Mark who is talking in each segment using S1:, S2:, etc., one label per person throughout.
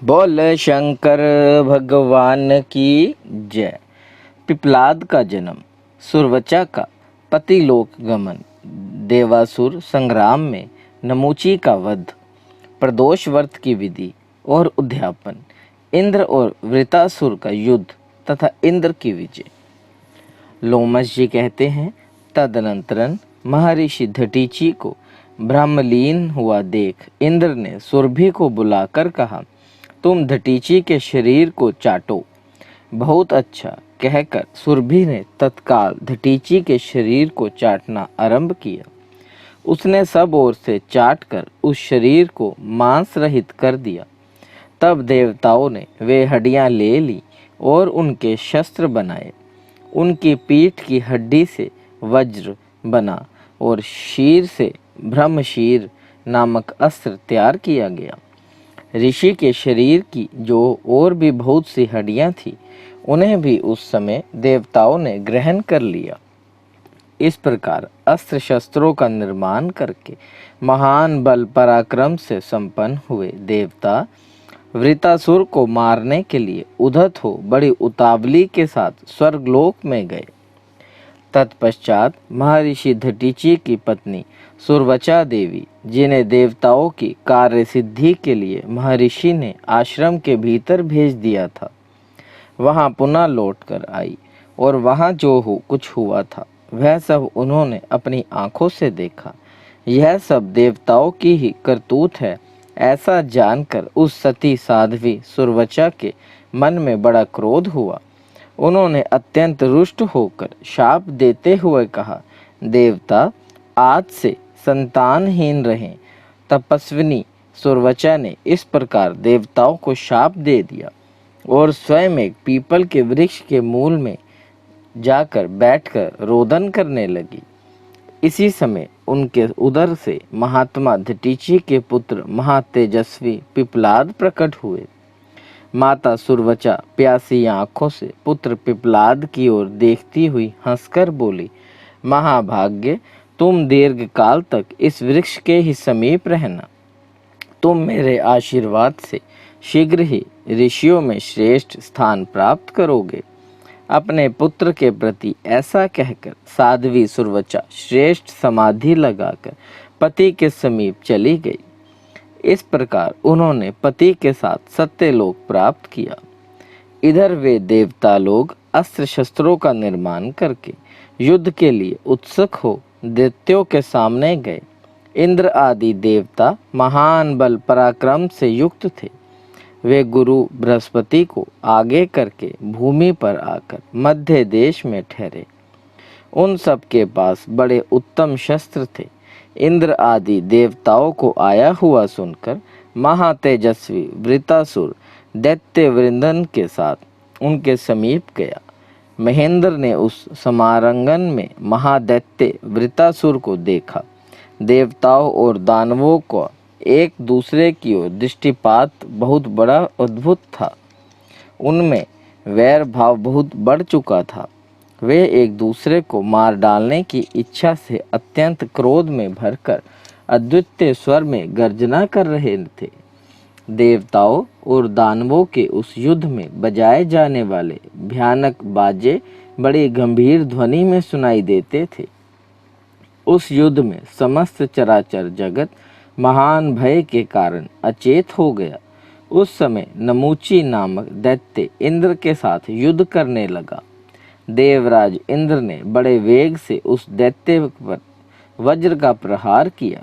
S1: बोल शंकर भगवान की जय। पिपलाद का जन्म, सुरवचा का पतिलोक गमन, देवासुर संग्राम में नमूची का वध, प्रदोष व्रत की विधि और उद्यापन, इंद्र और वृतासुर का युद्ध तथा इंद्र की विजय। लोमस जी कहते हैं, तदनंतरन महर्षि दधीचि को ब्रह्मलीन हुआ देख इंद्र ने सुरभि को बुलाकर कहा, तुम दधीचि के शरीर को चाटो। बहुत अच्छा कहकर सुरभि ने तत्काल दधीचि के शरीर को चाटना आरंभ किया। उसने सब ओर से चाटकर उस शरीर को मांस रहित कर दिया। तब देवताओं ने वे हड्डियां ले ली और उनके शस्त्र बनाए। उनकी पीठ की हड्डी से वज्र बना और शीर से ब्रह्मशीर नामक अस्त्र तैयार किया गया। ऋषि के शरीर की जो और भी बहुत सी हड्डियां थी, उन्हें भी उस समय देवताओं ने ग्रहण कर लिया। इस प्रकार अस्त्र शस्त्रों का निर्माण करके महान बल पराक्रम से संपन्न हुए देवता वृतासुर को मारने के लिए उद्धत हो बड़ी उतावली के साथ स्वर्गलोक में गए। तत्पश्चात महर्षि दधीचि की पत्नी सुरवचा देवी, जिन्हें देवताओं की कार्य सिद्धि के लिए महर्षि ने आश्रम के भीतर भेज दिया था, वहां पुनः लौटकर आई और वहां जो कुछ हुआ था वह सब उन्होंने अपनी आंखों से देखा। यह सब देवताओं की ही करतूत है, ऐसा जानकर उस सती साध्वी सुरवचा के मन में बड़ा क्रोध हुआ। उन्होंने अत्यंत रुष्ट होकर शाप देते हुए कहा, देवता आज से संतानहीन रहें। तपस्विनी सुरवचा ने इस प्रकार देवताओं को शाप दे दिया और स्वयं एक पीपल के वृक्ष के मूल में जाकर बैठकर रोदन करने लगी। इसी समय उनके उदर से महात्मा दधीचि के पुत्र महातेजस्वी पिपलाद प्रकट हुए। माता सुरवचा प्यासी आंखों से पुत्र पिपलाद की ओर देखती हुई हंसकर बोली, महाभाग्य, तुम दीर्घ काल तक इस वृक्ष के ही समीप रहना। तुम मेरे आशीर्वाद से शीघ्र ही ऋषियों में श्रेष्ठ स्थान प्राप्त करोगे। अपने पुत्र के प्रति ऐसा कहकर साध्वी सुरवचा श्रेष्ठ समाधि लगाकर पति के समीप चली गई। इस प्रकार उन्होंने पति के साथ सत्यलोक प्राप्त किया। इधर वे देवता लोग अस्त्र शस्त्रों का निर्माण करके युद्ध के लिए उत्सुक हो दैत्यों के सामने गए। इंद्र आदि देवता महान बल पराक्रम से युक्त थे। वे गुरु बृहस्पति को आगे करके भूमि पर आकर मध्य देश में ठहरे। उन सब के पास बड़े उत्तम शस्त्र थे। इंद्र आदि देवताओं को आया हुआ सुनकर महातेजस्वी वृतासुर दैत्य वृंदन के साथ उनके समीप गया। महेंद्र ने उस समारंगन में महादैत्य वृतासुर को देखा। देवताओं और दानवों को एक दूसरे की ओर दृष्टिपात बहुत बड़ा अद्भुत था। उनमें वैर भाव बहुत बढ़ चुका था। वे एक दूसरे को मार डालने की इच्छा से अत्यंत क्रोध में भरकर अद्वितीय स्वर में गर्जना कर रहे थे। देवताओं और दानवों के उस युद्ध में बजाए जाने वाले भयानक बाजे बड़ी गंभीर ध्वनि में सुनाई देते थे। उस युद्ध में समस्त चराचर जगत महान भय के कारण अचेत हो गया। उस समय नमूची नामक दैत्य इंद्र के साथ युद्ध करने लगा। देवराज इंद्र ने बड़े वेग से उस दैत्य पर वज्र का प्रहार किया,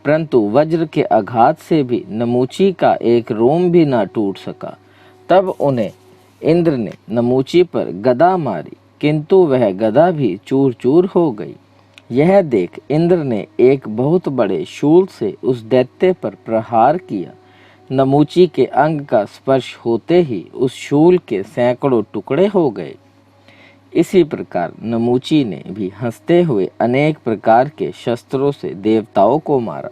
S1: परंतु वज्र के आघात से भी नमूची का एक रोम भी न टूट सका। तब उन्हें इंद्र ने नमूची पर गदा मारी, किंतु वह गदा भी चूर चूर हो गई। यह देख इंद्र ने एक बहुत बड़े शूल से उस दैत्य पर प्रहार किया। नमूची के अंग का स्पर्श होते ही उस शूल के सैकड़ों टुकड़े हो गए। इसी प्रकार नमूची ने भी हंसते हुए अनेक प्रकार के शस्त्रों से देवताओं को मारा,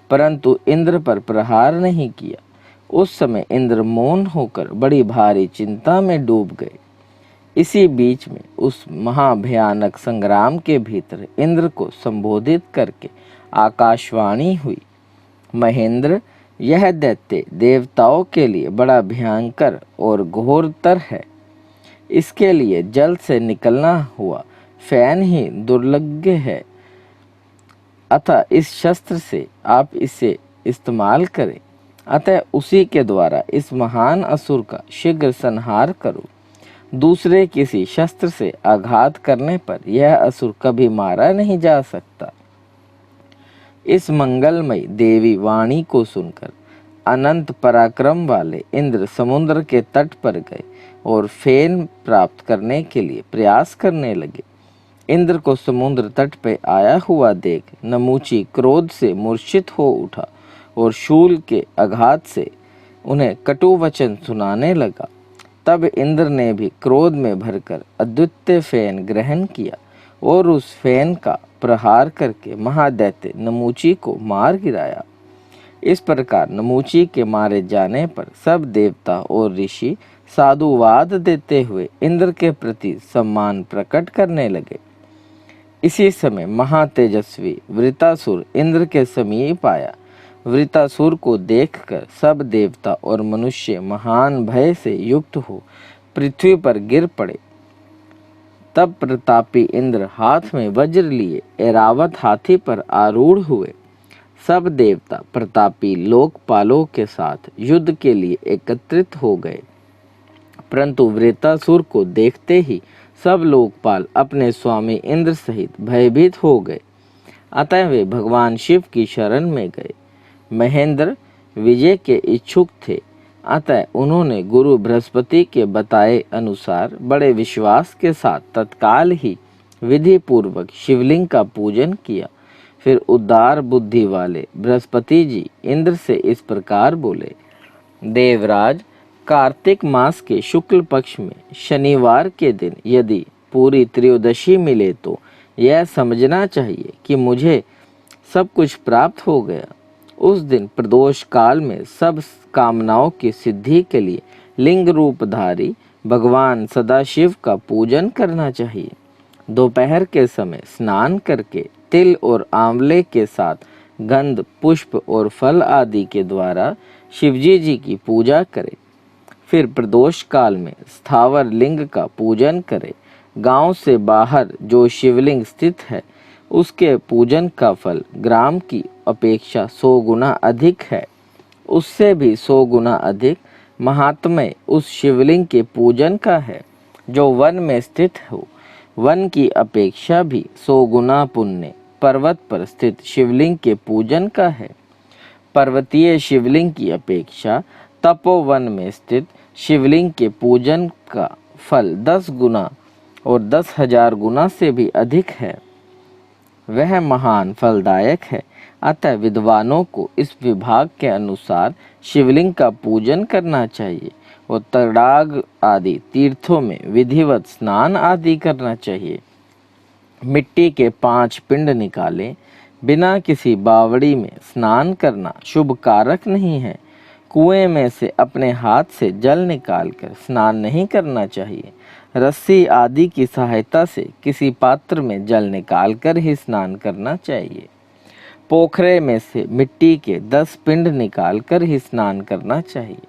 S1: परंतु इंद्र पर प्रहार नहीं किया। उस समय इंद्र मौन होकर बड़ी भारी चिंता में डूब गए। इसी बीच में उस महाभयानक संग्राम के भीतर इंद्र को संबोधित करके आकाशवाणी हुई, महेंद्र, यह दैत्य देवताओं के लिए बड़ा भयंकर और घोरतर है। इसके लिए जल से निकलना हुआ फैन ही दुर्लभ है। अतः इस शस्त्र से आप इसे इस्तेमाल करें। अतः उसी के द्वारा इस महान असुर का शीघ्र संहार करो। दूसरे किसी शस्त्र से आघात करने पर यह असुर कभी मारा नहीं जा सकता। इस मंगलमयी देवी वाणी को सुनकर अनंत पराक्रम वाले इंद्र समुद्र के तट पर गए और फेन प्राप्त करने के लिए प्रयास करने लगे। इंद्र को समुद्र तट पे आया हुआ देख नमूची क्रोध से मूर्छित हो उठा और शूल के आघात से उन्हें कटु वचन सुनाने लगा। तब इंद्र ने भी क्रोध में भरकर अद्वितीय फेन ग्रहण किया और उस फेन का प्रहार करके महादैत्य नमूची को मार गिराया। इस प्रकार नमूची के मारे जाने पर सब देवता और ऋषि साधुवाद देते हुए इंद्र के प्रति सम्मान प्रकट करने लगे। इसी समय महातेजस्वी वृतासुर इंद्र के समीप आया। वृतासुर को देखकर सब देवता और मनुष्य महान भय से युक्त हो पृथ्वी पर गिर पड़े। तब प्रतापी इंद्र हाथ में वज्र लिए ऐरावत हाथी पर आरूढ़ हुए। सब देवता प्रतापी लोकपालों के साथ युद्ध के लिए एकत्रित हो गए, परंतु वृतासुर को देखते ही सब लोकपाल अपने स्वामी इंद्र सहित भयभीत हो गए। अतः वे भगवान शिव की शरण में गए। महेंद्र विजय के इच्छुक थे, अतः उन्होंने गुरु बृहस्पति के बताए अनुसार बड़े विश्वास के साथ तत्काल ही विधि पूर्वक शिवलिंग का पूजन किया। फिर उदार बुद्धि वाले बृहस्पति जी इंद्र से इस प्रकार बोले, देवराज, कार्तिक मास के शुक्ल पक्ष में शनिवार के दिन यदि पूरी त्रयोदशी मिले तो यह समझना चाहिए कि मुझे सब कुछ प्राप्त हो गया। उस दिन प्रदोष काल में सब कामनाओं की सिद्धि के लिए लिंग रूपधारी भगवान सदाशिव का पूजन करना चाहिए। दोपहर के समय स्नान करके तिल और आंवले के साथ गंध, पुष्प और फल आदि के द्वारा शिवजी जी की पूजा करें। फिर प्रदोष काल में स्थावर लिंग का पूजन करें। गांव से बाहर जो शिवलिंग स्थित है उसके पूजन का फल ग्राम की अपेक्षा 100 गुना अधिक है। उससे भी 100 गुना अधिक महात्म्य उस शिवलिंग के पूजन का है जो वन में स्थित हो। वन की अपेक्षा भी 100 गुना पुण्य पर्वत पर स्थित शिवलिंग के पूजन का है। पर्वतीय शिवलिंग की अपेक्षा तपोवन में स्थित शिवलिंग के पूजन का फल 10 गुना और 10,000 गुना से भी अधिक है। वह महान फलदायक है। अतः विद्वानों को इस विभाग के अनुसार शिवलिंग का पूजन करना चाहिए और तड़ाग आदि तीर्थों में विधिवत स्नान आदि करना चाहिए। मिट्टी के 5 पिंड निकालें। बिना किसी बावड़ी में स्नान करना शुभ कारक नहीं है। कुएं में से अपने हाथ से जल निकालकर स्नान नहीं करना चाहिए। रस्सी आदि की सहायता से किसी पात्र में जल निकालकर ही स्नान करना चाहिए। पोखरे में से मिट्टी के 10 पिंड निकालकर ही स्नान करना चाहिए।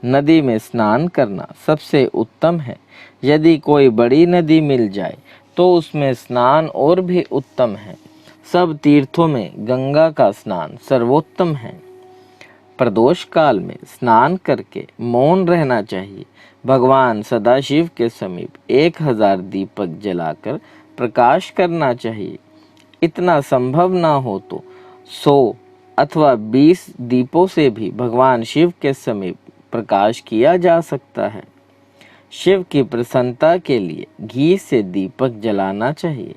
S1: नदी में स्नान करना सबसे उत्तम है। यदि कोई बड़ी नदी मिल जाए तो उसमें स्नान और भी उत्तम है। सब तीर्थों में गंगा का स्नान सर्वोत्तम है। प्रदोष काल में स्नान करके मौन रहना चाहिए। भगवान सदाशिव के समीप 1000 दीपक जलाकर प्रकाश करना चाहिए। इतना संभव ना हो तो 100 अथवा 20 दीपों से भी भगवान शिव के समीप प्रकाश किया जा सकता है। शिव की प्रसन्नता के लिए घी से दीपक जलाना चाहिए।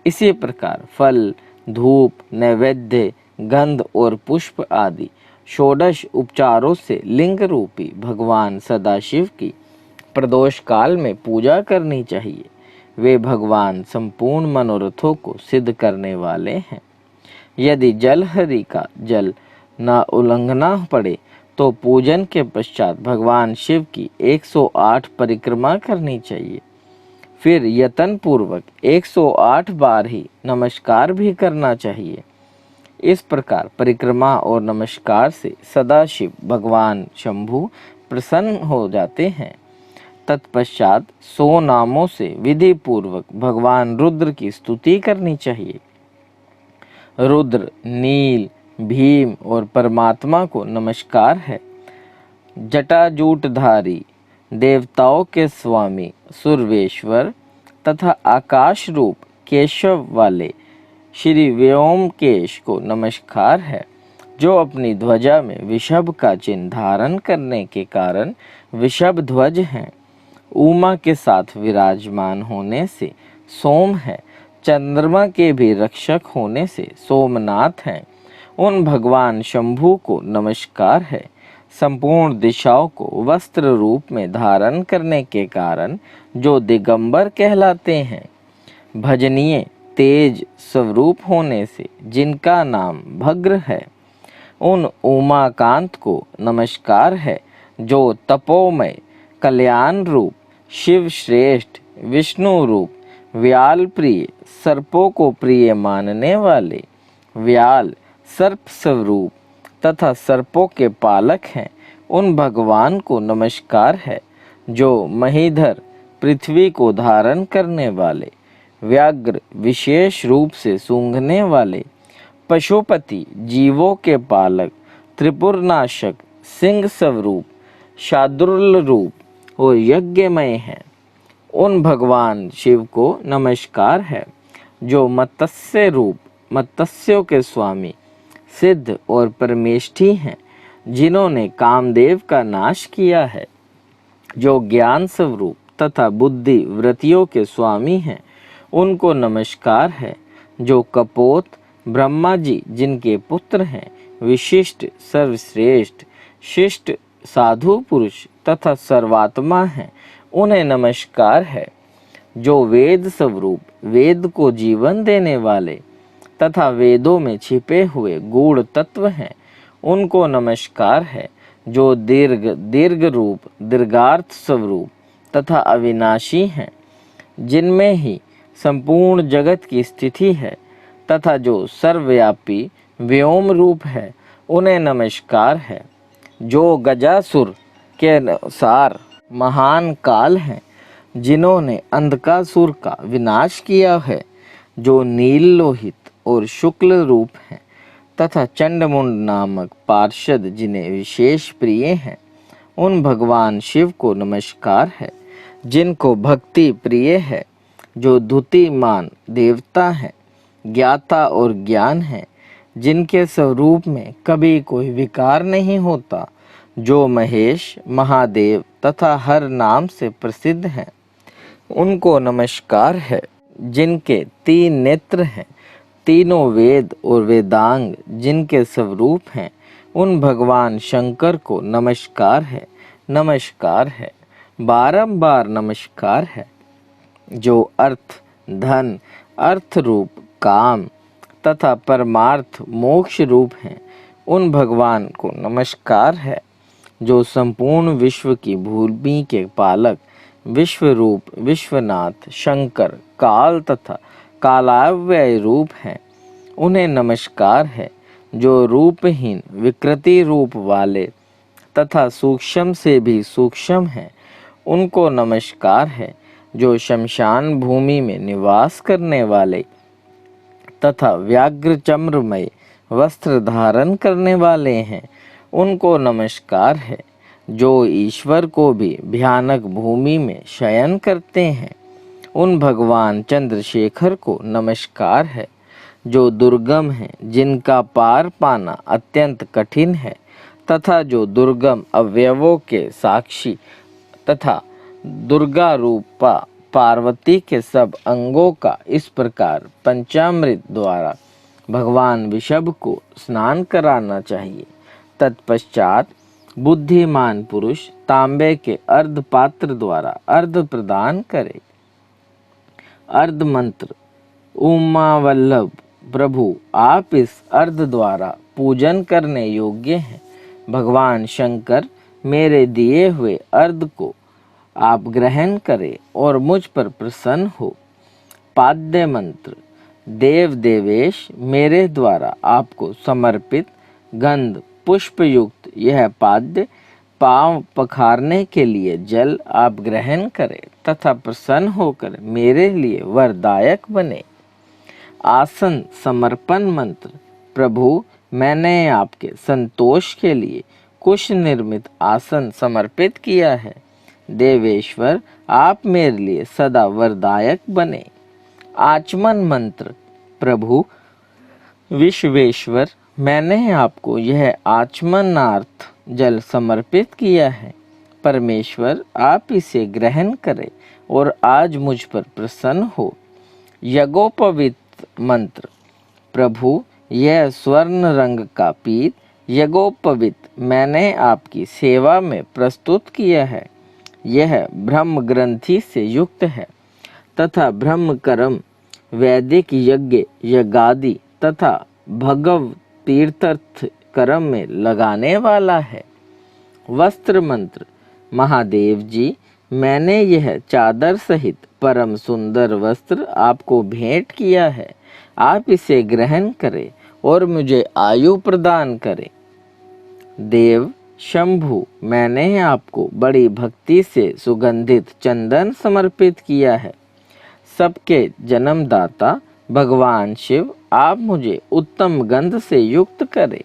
S1: इसी प्रकार फल, धूप, नैवेद्य, गंध और पुष्प आदि षोडश उपचारों से लिंग रूपी भगवान सदाशिव की प्रदोष काल में पूजा करनी चाहिए। वे भगवान संपूर्ण मनोरथों को सिद्ध करने वाले हैं। यदि जलहरि का जल न उल्लंघना पड़े तो पूजन के पश्चात भगवान शिव की 108 परिक्रमा करनी चाहिए। फिर यत्न पूर्वक 108 बार ही नमस्कार भी करना चाहिए। इस प्रकार परिक्रमा और नमस्कार से सदाशिव भगवान शंभु प्रसन्न हो जाते हैं। तत्पश्चात 100 नामों से विधि पूर्वक भगवान रुद्र की स्तुति करनी चाहिए। रुद्र, नील, भीम और परमात्मा को नमस्कार है। जटाजूटधारी, देवताओं के स्वामी सुरवेश्वर तथा आकाश रूप केशव वाले श्री व्योमकेश को नमस्कार है, जो अपनी ध्वजा में विषभ का चिन्ह धारण करने के कारण विषभ ध्वज हैं। उमा के साथ विराजमान होने से सोम है, चंद्रमा के भी रक्षक होने से सोमनाथ हैं। उन भगवान शंभु को नमस्कार है। संपूर्ण दिशाओं को वस्त्र रूप में धारण करने के कारण जो दिगंबर कहलाते हैं। भजनीय तेज स्वरूप होने से जिनका नाम भद्र है। उन उमाकांत को नमस्कार है, जो तपोमय कल्याण रूप शिव श्रेष्ठ विष्णु रूप व्याल प्रिय सर्पों को प्रिय मानने वाले व्याल सर्प स्वरूप तथा सर्पों के पालक हैं। उन भगवान को नमस्कार है, जो महीधर पृथ्वी को धारण करने वाले व्याघ्र विशेष रूप से सूंघने वाले पशुपति जीवों के पालक त्रिपुरनाशक सिंह स्वरूप शार्दूल रूप और यज्ञमय हैं। उन भगवान शिव को नमस्कार है, जो मत्स्य रूप मत्स्यों के स्वामी सिद्ध और परमेष्ठी हैं, जिन्होंने कामदेव का नाश किया है। जो ज्ञान स्वरूप तथा बुद्धि वृत्तियों के स्वामी हैं, उनको नमस्कार है। जो कपोत ब्रह्मा जी जिनके पुत्र हैं, विशिष्ट सर्वश्रेष्ठ शिष्ट साधु पुरुष तथा सर्वात्मा हैं, उन्हें नमस्कार है। जो वेद स्वरूप वेद को जीवन देने वाले तथा वेदों में छिपे हुए गूढ़ तत्व हैं, उनको नमस्कार है। जो दीर्घ रूप दीर्घार्थ स्वरूप तथा अविनाशी हैं, जिनमें ही संपूर्ण जगत की स्थिति है तथा जो सर्वव्यापी व्योम रूप है, उन्हें नमस्कार है। जो गजासुर के अनुसार महान काल हैं, जिन्होंने अंधकासुर का विनाश किया है। जो नील लोहित और शुक्ल रूप हैं तथा चंडमुंड नामक पार्षद जिन्हें विशेष प्रिय हैं, उन भगवान शिव को नमस्कार है। जिनको भक्ति प्रिय है, जो धुतिमान देवता हैं, ज्ञाता और ज्ञान है, जिनके स्वरूप में कभी कोई विकार नहीं होता। जो महेश महादेव तथा हर नाम से प्रसिद्ध हैं, उनको नमस्कार है। जिनके 3 नेत्र हैं, तीनों वेद और वेदांग जिनके स्वरूप हैं, उन भगवान शंकर को नमस्कार है। नमस्कार है, बारंबार नमस्कार है। जो अर्थ धन अर्थ रूप काम तथा परमार्थ मोक्ष रूप हैं, उन भगवान को नमस्कार है। जो संपूर्ण विश्व की भूमि के पालक विश्व रूप विश्वनाथ शंकर काल तथा कालाव्यय रूप हैं, उन्हें नमस्कार है। जो रूपहीन विकृति रूप वाले तथा सूक्ष्म से भी सूक्ष्म हैं, उनको नमस्कार है। जो शमशान भूमि में निवास करने वाले तथा व्याघ्र चम्रमय वस्त्र धारण करने वाले हैं, उनको नमस्कार है। जो ईश्वर को भी भयानक भूमि में शयन करते हैं, उन भगवान चंद्रशेखर को नमस्कार है। जो दुर्गम हैं, जिनका पार पाना अत्यंत कठिन है तथा जो दुर्गम अवयवों के साक्षी तथा दुर्गा रूपा पार्वती के सब अंगों का इस प्रकार पंचामृत द्वारा भगवान विषभ को स्नान कराना चाहिए। तत्पश्चात बुद्धिमान पुरुष तांबे के अर्ध पात्र द्वारा अर्ध प्रदान करे। अर्ध मंत्र उमा वल्लभ प्रभु, आप इस अर्ध द्वारा पूजन करने योग्य हैं। भगवान शंकर, मेरे दिए हुए अर्ध को आप ग्रहण करें और मुझ पर प्रसन्न हो। पाद्य मंत्र देव देवेश, मेरे द्वारा आपको समर्पित गंध पुष्प युक्त यह पाद्य पांव पखारने के लिए जल आप ग्रहण करें तथा प्रसन्न होकर मेरे लिए वरदायक बने। आसन समर्पण मंत्र। प्रभु, मैंने आपके संतोष के लिए कुश निर्मित आसन समर्पित किया है। देवेश्वर, आप मेरे लिए सदा वरदायक बने। आचमन मंत्र। प्रभु विश्वेश्वर, मैंने आपको यह आचमनार्थ जल समर्पित किया है। परमेश्वर, आप इसे ग्रहण करें और आज मुझ पर प्रसन्न हो। यज्ञोपवीत मंत्र। प्रभु, यह स्वर्ण रंग का पीत यज्ञोपवीत मैंने आपकी सेवा में प्रस्तुत किया है। यह ब्रह्म ग्रंथि से युक्त है तथा ब्रह्म कर्म, वैदिक यज्ञ यज्ञादि तथा भगव तीर्थ कर्म में लगाने वाला है। वस्त्र मंत्र। महादेव जी, मैंने यह चादर सहित परम सुंदर वस्त्र आपको भेंट किया है। आप इसे ग्रहण करें और मुझे आयु प्रदान करें। देव शंभु, मैंने आपको बड़ी भक्ति से सुगंधित चंदन समर्पित किया है। सबके जन्मदाता भगवान शिव, आप मुझे उत्तम गंध से युक्त करें।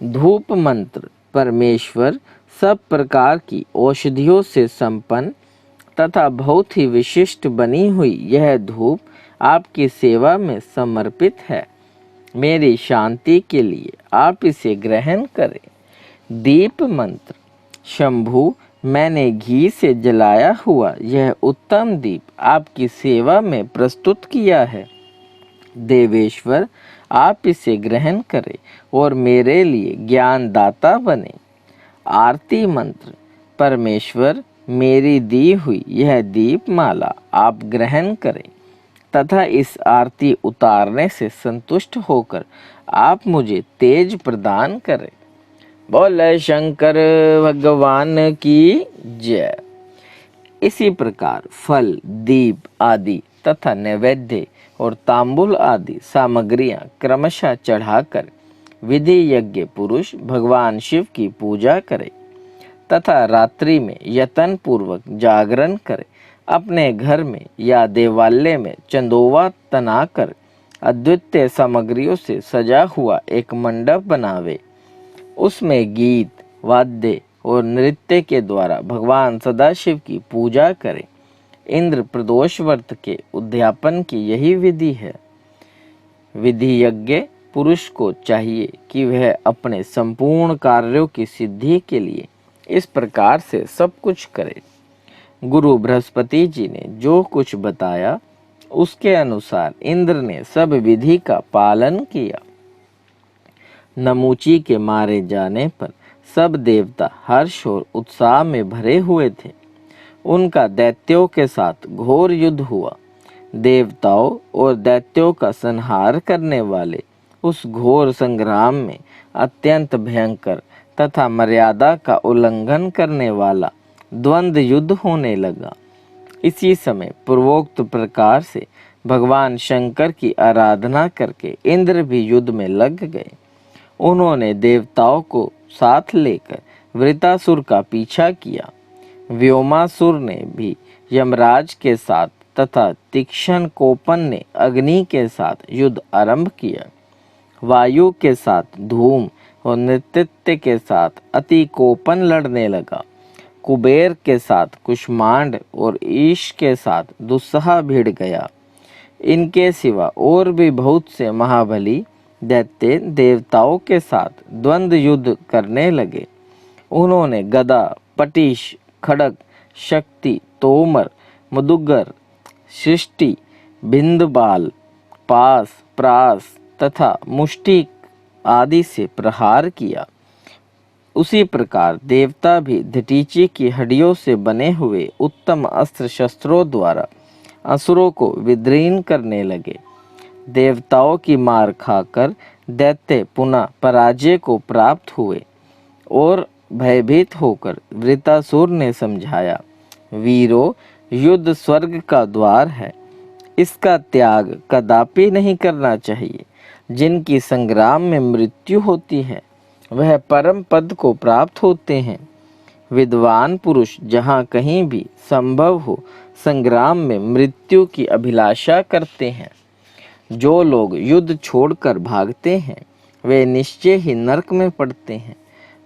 S1: धूप मंत्र। परमेश्वर, सब प्रकार की औषधियों से संपन्न तथा बहुत ही विशिष्ट बनी हुई यह धूप आपकी सेवा में समर्पित है। मेरी शांति के लिए आप इसे ग्रहण करें। दीप मंत्र। शंभु, मैंने घी से जलाया हुआ यह उत्तम दीप आपकी सेवा में प्रस्तुत किया है। देवेश्वर, आप इसे ग्रहण करें और मेरे लिए ज्ञानदाता बने। आरती मंत्र। परमेश्वर, मेरी दी हुई यह दीप माला आप ग्रहण करें तथा इस आरती उतारने से संतुष्ट होकर आप मुझे तेज प्रदान करें। बोले शंकर भगवान की जय। इसी प्रकार फल, दीप आदि तथा नैवेद्य और तांबुल आदि सामग्रियां क्रमशः चढ़ाकर विधि यज्ञ पुरुष भगवान शिव की पूजा करे तथा रात्रि में यतन पूर्वक जागरण करे। अपने घर में या देवालय में चंदोवा तनाकर अद्वितीय सामग्रियों से सजा हुआ एक मंडप बनावे। उसमें गीत, वाद्य और नृत्य के द्वारा भगवान सदाशिव की पूजा करें। इंद्र प्रदोष व्रत के उद्यापन की यही विधि है। विधि यज्ञ पुरुष को चाहिए कि वह अपने संपूर्ण कार्यों की सिद्धि के लिए इस प्रकार से सब कुछ करे। गुरु बृहस्पति जी ने जो कुछ बताया उसके अनुसार इंद्र ने सब विधि का पालन किया। नमूची के मारे जाने पर सब देवता हर्ष और उत्साह में भरे हुए थे। उनका दैत्यों के साथ घोर युद्ध हुआ। देवताओं और दैत्यों का संहार करने वाले उस घोर संग्राम में अत्यंत भयंकर तथा मर्यादा का उल्लंघन करने वाला द्वंद्व युद्ध होने लगा। इसी समय पूर्वोक्त प्रकार से भगवान शंकर की आराधना करके इंद्र भी युद्ध में लग गए। उन्होंने देवताओं को साथ लेकर वृतासुर का पीछा किया। व्योमासुर ने भी यमराज के साथ तथा तीक्ष्ण कोपन ने अग्नि के साथ युद्ध आरंभ किया। वायु के साथ धूम और नृत्य के साथ अति कोपन लड़ने लगा। कुबेर के साथ कुष्मांड और ईश के साथ दुस्सह भिड़ गया। इनके सिवा और भी बहुत से महाबली दैत्य देवताओं के साथ द्वंद्व युद्ध करने लगे। उन्होंने गदा, पटिश, खड़ग, शक्ति, तोमर, मुदुगर, सृष्टि, भिंदबाल, पास, प्रास तथा मुष्टि आदि से प्रहार किया। उसी प्रकार देवता भी धटीची की हड्डियों से बने हुए उत्तम अस्त्र शस्त्रों द्वारा असुरों को विदीर्ण करने लगे। देवताओं की मार खाकर दैत्य पुनः पराजय को प्राप्त हुए और भयभीत होकर वृतासुर ने समझाया, वीरों, युद्ध स्वर्ग का द्वार है। इसका त्याग कदापि नहीं करना चाहिए। जिनकी संग्राम में मृत्यु होती है वह परम पद को प्राप्त होते हैं। विद्वान पुरुष जहाँ कहीं भी संभव हो संग्राम में मृत्यु की अभिलाषा करते हैं। जो लोग युद्ध छोड़कर भागते हैं वे निश्चय ही नरक में पड़ते हैं।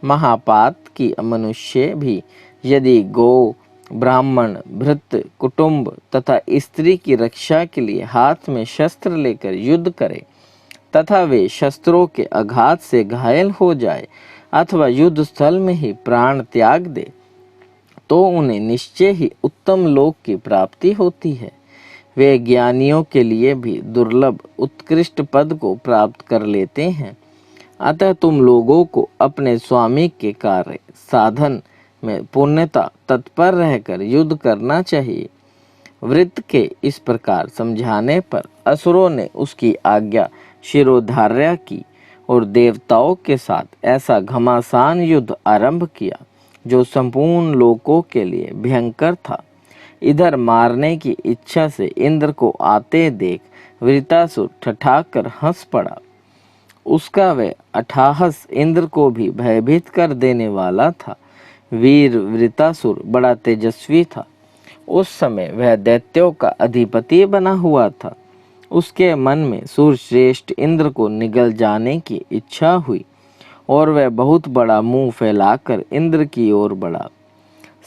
S1: महापात की मनुष्य भी यदि गौ, ब्राह्मण, भृत्य, कुटुंब तथा स्त्री की रक्षा के लिए हाथ में शस्त्र लेकर युद्ध करे तथा वे शस्त्रों के आघात से घायल हो जाए अथवा युद्ध स्थल में ही प्राण त्याग दे तो उन्हें निश्चय ही उत्तम लोक की प्राप्ति होती है। वे ज्ञानियों के लिए भी दुर्लभ उत्कृष्ट पद को प्राप्त कर लेते हैं। अतः तुम लोगों को अपने स्वामी के कार्य साधन में पूर्णता तत्पर रहकर युद्ध करना चाहिए। वृत्त के इस प्रकार समझाने पर असुरों ने उसकी आज्ञा शिरोधार्य की और देवताओं के साथ ऐसा घमासान युद्ध आरंभ किया जो संपूर्ण लोकों के लिए भयंकर था। इधर मारने की इच्छा से इंद्र को आते देख वृतासुर ठठाकर हंस पड़ा। उसका वह अट्टहास इंद्र को भी भयभीत कर देने वाला था। वीर वृतासुर बड़ा तेजस्वी था। उस समय वह दैत्यों का अधिपति बना हुआ था। उसके मन में सूर्यश्रेष्ठ इंद्र को निगल जाने की इच्छा हुई और वह बहुत बड़ा मुंह फैलाकर इंद्र की ओर बढ़ा।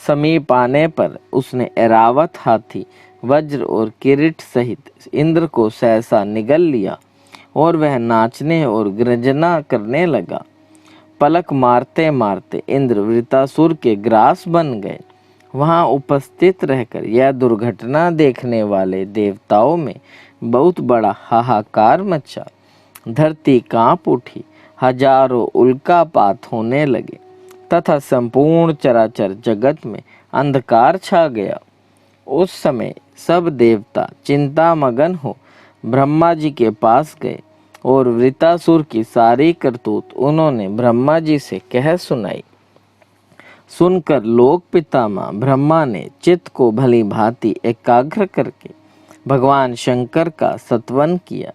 S1: समीप आने पर उसने ऐरावत हाथी, वज्र और किरीट सहित इंद्र को सहसा निगल लिया और वह नाचने और गर्जना करने लगा। पलक मारते मारते इंद्र वृतासुर के ग्रास बन गए। वहां उपस्थित रहकर यह दुर्घटना देखने वाले देवताओं में बहुत बड़ा हाहाकार मचा। धरती कांप उठी, हजारों उल्कापात होने लगे तथा संपूर्ण चराचर जगत में अंधकार छा गया। उस समय सब देवता चिंतामग्न हो ब्रह्मा जी के पास गए और वृतासुर की सारी करतूत उन्होंने ब्रह्मा जी से कह सुनाई। सुनकर लोक पितामह ब्रह्मा ने चित्त को भली भांति एकाग्र करके भगवान शंकर का स्तवन किया।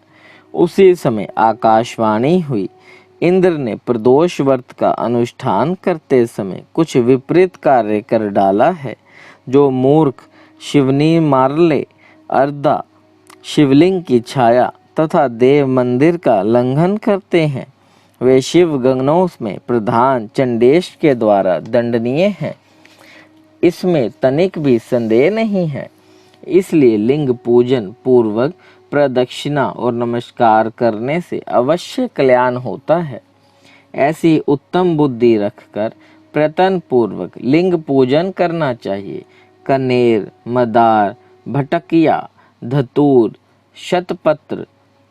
S1: उसी समय आकाशवाणी हुई, इंद्र ने प्रदोष व्रत का अनुष्ठान करते समय कुछ विपरीत कार्य कर डाला है। जो मूर्ख शिवनी मारले, अर्धा शिवलिंग की छाया तथा देव मंदिर का लंघन करते हैं वे शिव गणों में प्रधान चंडेश के द्वारा दंडनीय हैं। इसमें तनिक भी संदेह नहीं है। इसलिए लिंग पूजन पूर्वक प्रदक्षिणा और नमस्कार करने से अवश्य कल्याण होता है। ऐसी उत्तम बुद्धि रखकर प्रयत्न पूर्वक लिंग पूजन करना चाहिए। कनेर, मदार, भटकिया, धतूर, शतपत्र,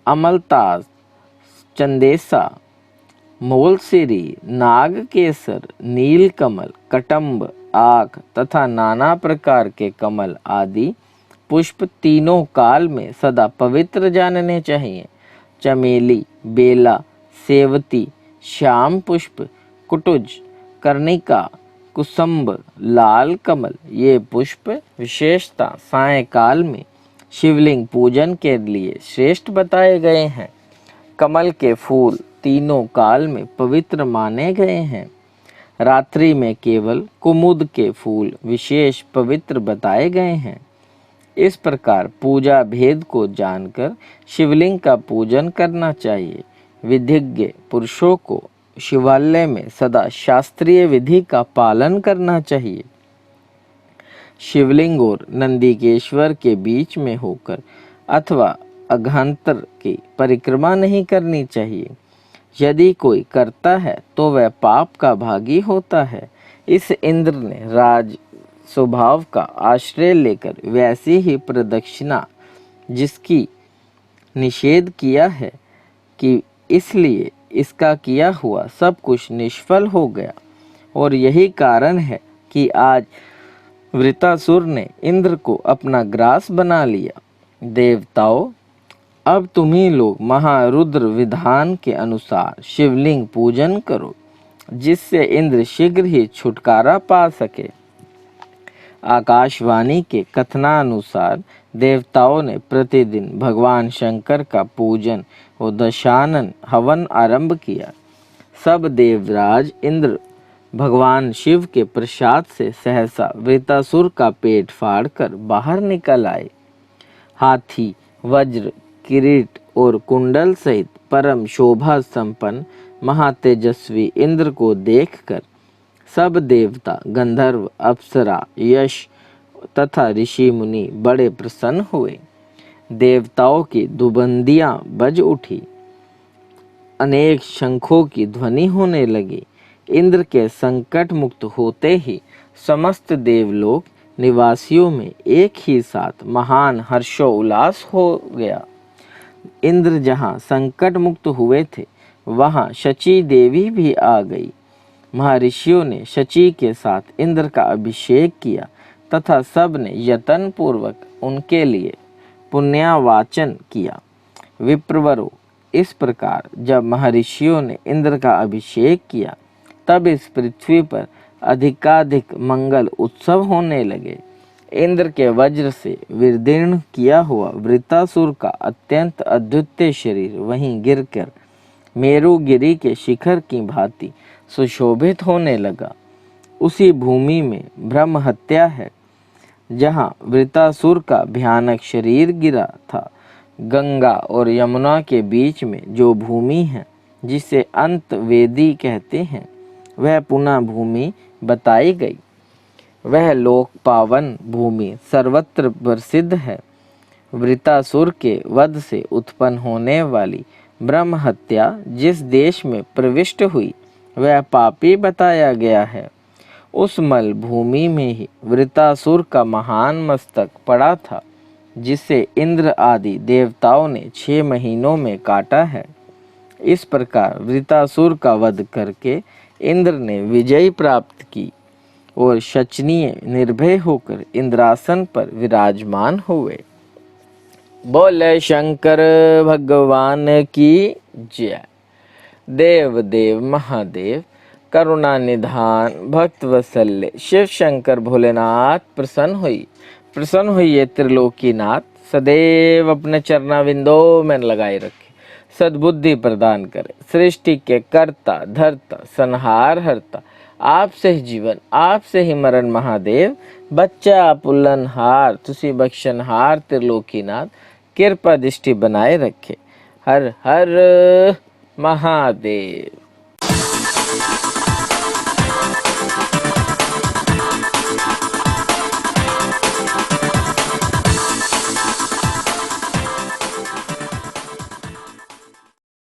S1: अमलतास, चंदेसा, मोलसिरी, नागकेसर, नीलकमल, कटम्ब, आख तथा नाना प्रकार के कमल आदि पुष्प तीनों काल में सदा पवित्र जानने चाहिए। चमेली, बेला, सेवती, श्याम पुष्प, कुटुज, कर्णिका, कुसुम्ब, लाल कमल ये पुष्प विशेषता सायंकाल में शिवलिंग पूजन के लिए श्रेष्ठ बताए गए हैं। कमल के फूल तीनों काल में पवित्र माने गए हैं। रात्रि में केवल कुमुद के फूल विशेष पवित्र बताए गए हैं। इस प्रकार पूजा भेद को जानकर शिवलिंग का पूजन करना चाहिए। विधिज्ञ पुरुषों को शिवालय में सदा शास्त्रीय विधि का पालन करना चाहिए। शिवलिंग और नंदीकेश्वर के बीच में होकर अथवा अघांतर की परिक्रमा नहीं करनी चाहिए। यदि कोई करता है तो वह पाप का भागी होता है। इस इंद्र ने राज स्वभाव का आश्रय लेकर वैसी ही प्रदक्षिणा जिसकी निषेध किया है कि इसलिए इसका किया हुआ सब कुछ निष्फल हो गया और यही कारण है कि आज वृतासुर ने इंद्र को अपना ग्रास बना लिया। देवताओं, अब तुम्ही लोग महारुद्र विधान के अनुसार शिवलिंग पूजन करो जिससे इंद्र शीघ्र ही छुटकारा पा सके। आकाशवाणी के कथनानुसार देवताओं ने प्रतिदिन भगवान शंकर का पूजन और दशानन हवन आरंभ किया। सब देवराज इंद्र भगवान शिव के प्रसाद से सहसा वृतासुर का पेट फाड़कर बाहर निकल आए। हाथी, वज्र, किरीट और कुंडल सहित परम शोभा संपन्न महातेजस्वी इंद्र को देखकर सब देवता, गंधर्व, अप्सरा, यश तथा ऋषि मुनि बड़े प्रसन्न हुए। देवताओं की दुबंदियां बज उठी, अनेक शंखों की ध्वनि होने लगी। इंद्र के संकट मुक्त होते ही समस्त देवलोक निवासियों में एक ही साथ महान हर्षोल्लास हो गया। इंद्र जहाँ संकट मुक्त हुए थे, वहाँ शची देवी भी आ गई। महर्षियों ने शची के साथ इंद्र का अभिषेक किया तथा सब ने यत्न पूर्वक उनके लिए पुण्यावाचन किया। विप्रवरों, इस प्रकार जब महर्षियों ने इंद्र का अभिषेक किया, तब इस पृथ्वी पर अधिकाधिक मंगल उत्सव होने लगे। इंद्र के वज्र से विदीर्ण किया हुआ वृतासुर का अत्यंत अद्वितीय शरीर वहीं गिरकर मेरुगिरी के शिखर की भांति सुशोभित होने लगा। उसी भूमि में ब्रह्म हत्या है, जहाँ वृतासुर का भयानक शरीर गिरा था। गंगा और यमुना के बीच में जो भूमि है, जिसे अंतवेदी कहते हैं, वह पुनः भूमि बताई गई। वह लोक पावन भूमि सर्वत्र प्रसिद्ध है। वृतासुर के वध से उत्पन्न होने वाली ब्रह्म हत्या जिस देश में प्रविष्ट हुई, वह पापी बताया गया है। उस मल भूमि में ही वृतासुर का महान मस्तक पड़ा था, जिसे इंद्र आदि देवताओं ने 6 महीनों में काटा है। इस प्रकार वृतासुर का वध करके इंद्र ने विजय प्राप्त की और शचनीय निर्भय होकर इंद्रासन पर विराजमान हुए। बोले शंकर भगवान की जय। देव देव महादेव, करुणा निधान, भक्त वत्सल्य शिव शंकर भोलेनाथ प्रसन्न हुई त्रिलोकीनाथ, सदैव अपने चरणाविंदों में लगाए रखे, सद्बुद्धि प्रदान करे। सृष्टि के कर्ता धर्ता संहार हरता, आपसे ही जीवन आपसे ही मरण महादेव। बच्चा पुल्लनहार तुसी बख्शनहार त्रिलोकीनाथ, कृपा दृष्टि बनाए रखे। हर हर महादेव।